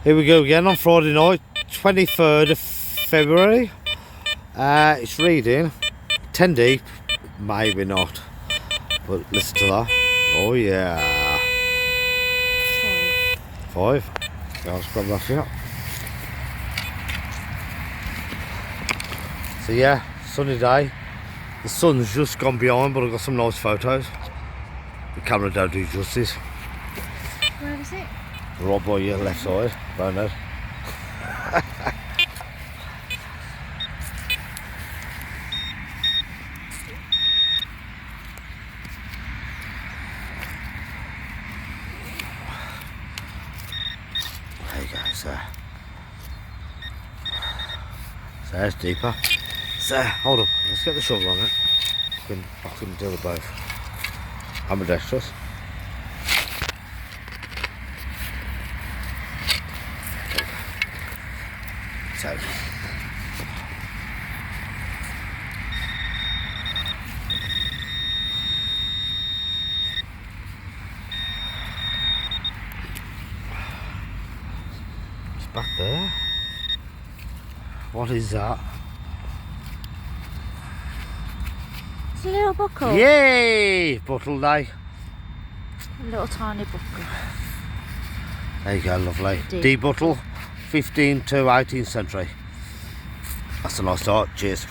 Here we go again on Friday night, 23rd of February. It's reading 10 deep, maybe not, but listen to that. Oh yeah. 5. Yeah, I'll grab that for you. So yeah, sunny day. The sun's just gone behind, but I've got some nice photos. The camera don't do justice. Where is it? Right by your left side, round there. There you go, so it's deeper. So, hold up, let's get the shovel on it. I can do the both. Ambidextrous. So, it's back there. What is that? It's a little buckle. Yay! Bottle day. A little tiny buckle. There you go, lovely. D. D bottle, 15th to 18th century. That's a nice start. Cheers.